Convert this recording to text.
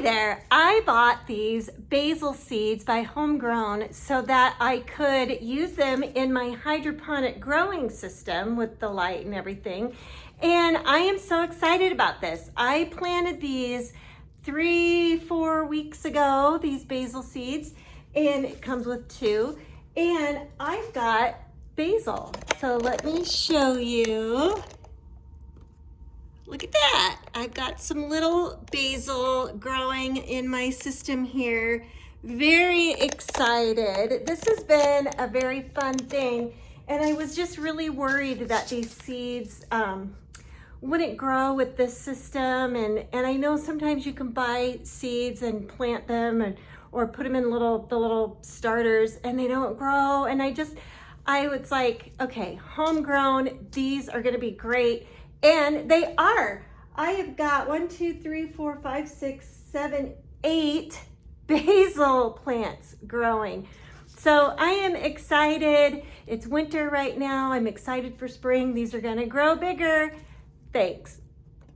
Hi there, I bought these basil seeds by Homegrown so that I could use them in my hydroponic growing system with the light and everything. And I am so excited about this. I planted these 3-4 weeks ago, these basil seeds, and it comes with 2. And I've got basil. So let me show you. Look at that. I've got some little basil growing in my system here. Very excited. This has been a very fun thing. And I was just really worried that these seeds wouldn't grow with this system. And I know sometimes you can buy seeds and plant them or put them in the little starters and they don't grow. And I was like, okay, homegrown, these are gonna be great. And they are. I have got 1, 2, 3, 4, 5, 6, 7, 8 basil plants growing. So I am excited. It's winter right now. I'm excited for spring. These are gonna grow bigger. Thanks.